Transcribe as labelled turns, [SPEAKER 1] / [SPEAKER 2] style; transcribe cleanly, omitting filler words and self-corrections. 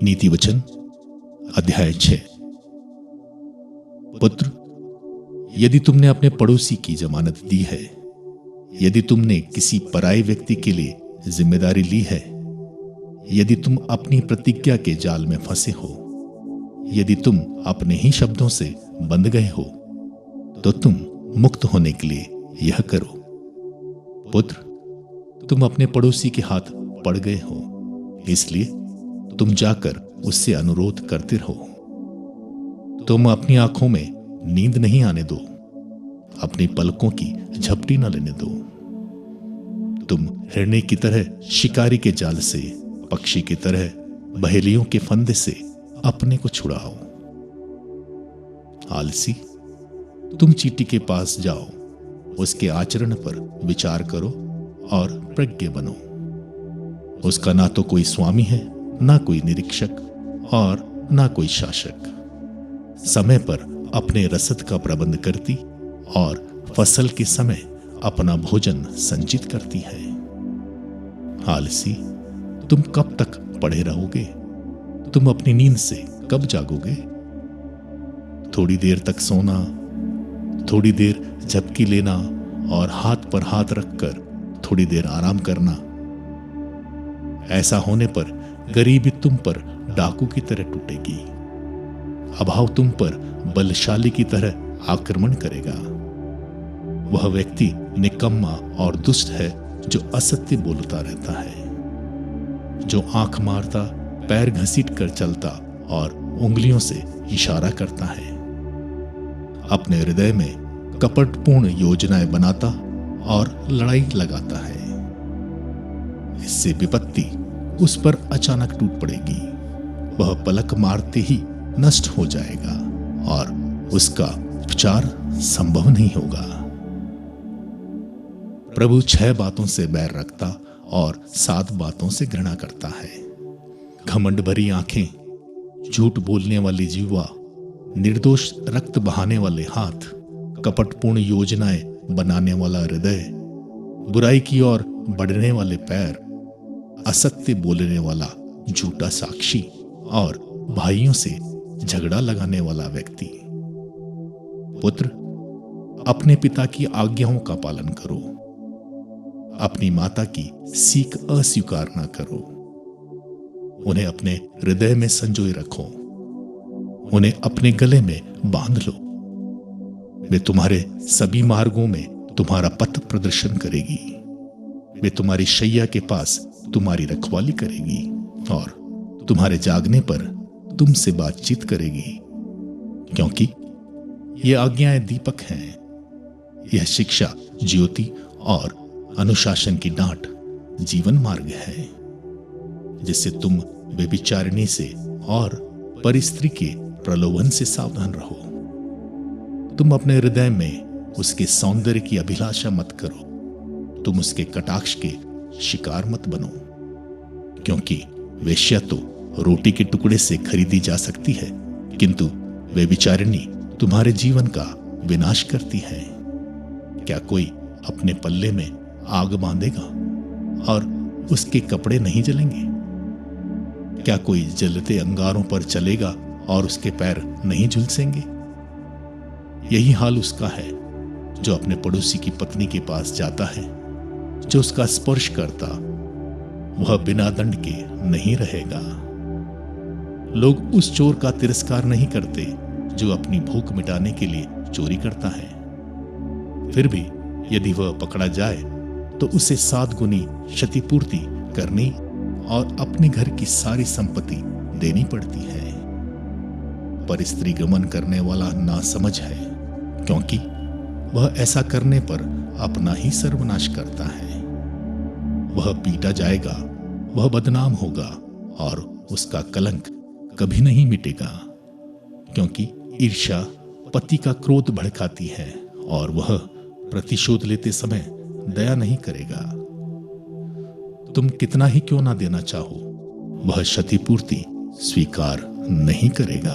[SPEAKER 1] नीति वचन अध्याय 6। पुत्र, यदि तुमने अपने पड़ोसी की जमानत दी है, यदि तुमने किसी पराये व्यक्ति के लिए जिम्मेदारी ली है, यदि तुम अपनी प्रतिज्ञा के जाल में फंसे हो, यदि तुम अपने ही शब्दों से बंध गए हो, तो तुम मुक्त होने के लिए यह करो। पुत्र, तुम अपने पड़ोसी के हाथ पड़ गए हो, इसलिए तुम जाकर उससे अनुरोध करते रहो। तुम अपनी आंखों में नींद नहीं आने दो, अपनी पलकों की झपटी न लेने दो। तुम हिरणे की तरह शिकारी के जाल से, पक्षी की तरह बहेलियों के फंदे से अपने को छुड़ाओ। आलसी, तुम चींटी के पास जाओ, उसके आचरण पर विचार करो और प्रज्ञ बनो। उसका ना तो कोई स्वामी है, ना कोई निरीक्षक और ना कोई शासक। समय पर अपने रसद का प्रबंध करती और फसल के समय अपना भोजन संचित करती है। आलसी, तुम कब तक पड़े रहोगे? तुम अपनी नींद से कब जागोगे? थोड़ी देर तक सोना, थोड़ी देर झपकी लेना और हाथ पर हाथ रखकर थोड़ी देर आराम करना। ऐसा होने पर गरीबी तुम पर डाकू की तरह टूटेगी, अभाव तुम पर बलशाली की तरह आक्रमण करेगा। वह व्यक्ति निकम्मा और दुष्ट है जो असत्य बोलता रहता है, जो आंख मारता, पैर घसीट कर चलता और उंगलियों से इशारा करता है। अपने हृदय में कपटपूर्ण योजनाएं बनाता और लड़ाई लगाता है। इससे विपत्ति उस पर अचानक टूट पड़ेगी। वह पलक मारते ही नष्ट हो जाएगा और उसका उपचार संभव नहीं होगा। प्रभु 6 बातों से बैर रखता और 7 बातों से घृणा करता है। घमंड भरी आंखें, झूठ बोलने वाली जीवा, निर्दोष रक्त बहाने वाले हाथ, कपटपूर्ण योजनाएं बनाने वाला हृदय, बुराई की ओर बढ़ने वाले पैर, असत्य बोलने वाला झूठा साक्षी और भाइयों से झगड़ा लगाने वाला व्यक्ति। पुत्र, अपने पिता की आज्ञाओं का पालन करो, अपनी माता की सीख अस्वीकार ना करो। उन्हें अपने हृदय में संजोए रखो, उन्हें अपने गले में बांध लो। वे तुम्हारे सभी मार्गों में तुम्हारा पथ प्रदर्शन करेगी। वे तुम्हारी शैया के पास तुम्हारी रखवाली करेगी और तुम्हारे जागने पर तुमसे बातचीत करेगी, क्योंकि ये आज्ञाएं दीपक हैं, यह शिक्षा ज्योति और अनुशासन की डांट जीवन मार्ग है, जिससे तुम व्यभिचारिणी से और परिस्त्री के प्रलोभन से सावधान रहो। तुम अपने हृदय में उसके सौंदर्य की अभिलाषा मत करो, तुम उसके कटाक्ष के शिकार मत बनो, क्योंकि वेश्या तो रोटी के टुकड़े से खरीदी जा सकती है, किंतु व्यभिचारिणी तुम्हारे जीवन का विनाश करती है। क्या कोई अपने पल्ले में आग बांधेगा और उसके कपड़े नहीं जलेंगे? क्या कोई जलते अंगारों पर चलेगा और उसके पैर नहीं झुलसेंगे? यही हाल उसका है जो अपने पड़ोसी की पत्नी के पास जाता है, जो उसका स्पर्श करता वह बिना दंड के नहीं रहेगा। लोग उस चोर का तिरस्कार नहीं करते जो अपनी भूख मिटाने के लिए चोरी करता है। फिर भी यदि वह पकड़ा जाए तो उसे 7 गुनी क्षतिपूर्ति करनी और अपने घर की सारी संपत्ति देनी पड़ती है। पर स्त्री गमन करने वाला नासमझ है, क्योंकि वह ऐसा करने पर अपना ही सर्वनाश करता है। वह पीटा जाएगा, वह बदनाम होगा और उसका कलंक कभी नहीं मिटेगा, क्योंकि ईर्ष्या पति का क्रोध भड़काती है और वह प्रतिशोध लेते समय दया नहीं करेगा। तुम कितना ही क्यों ना देना चाहो, वह क्षतिपूर्ति स्वीकार नहीं करेगा।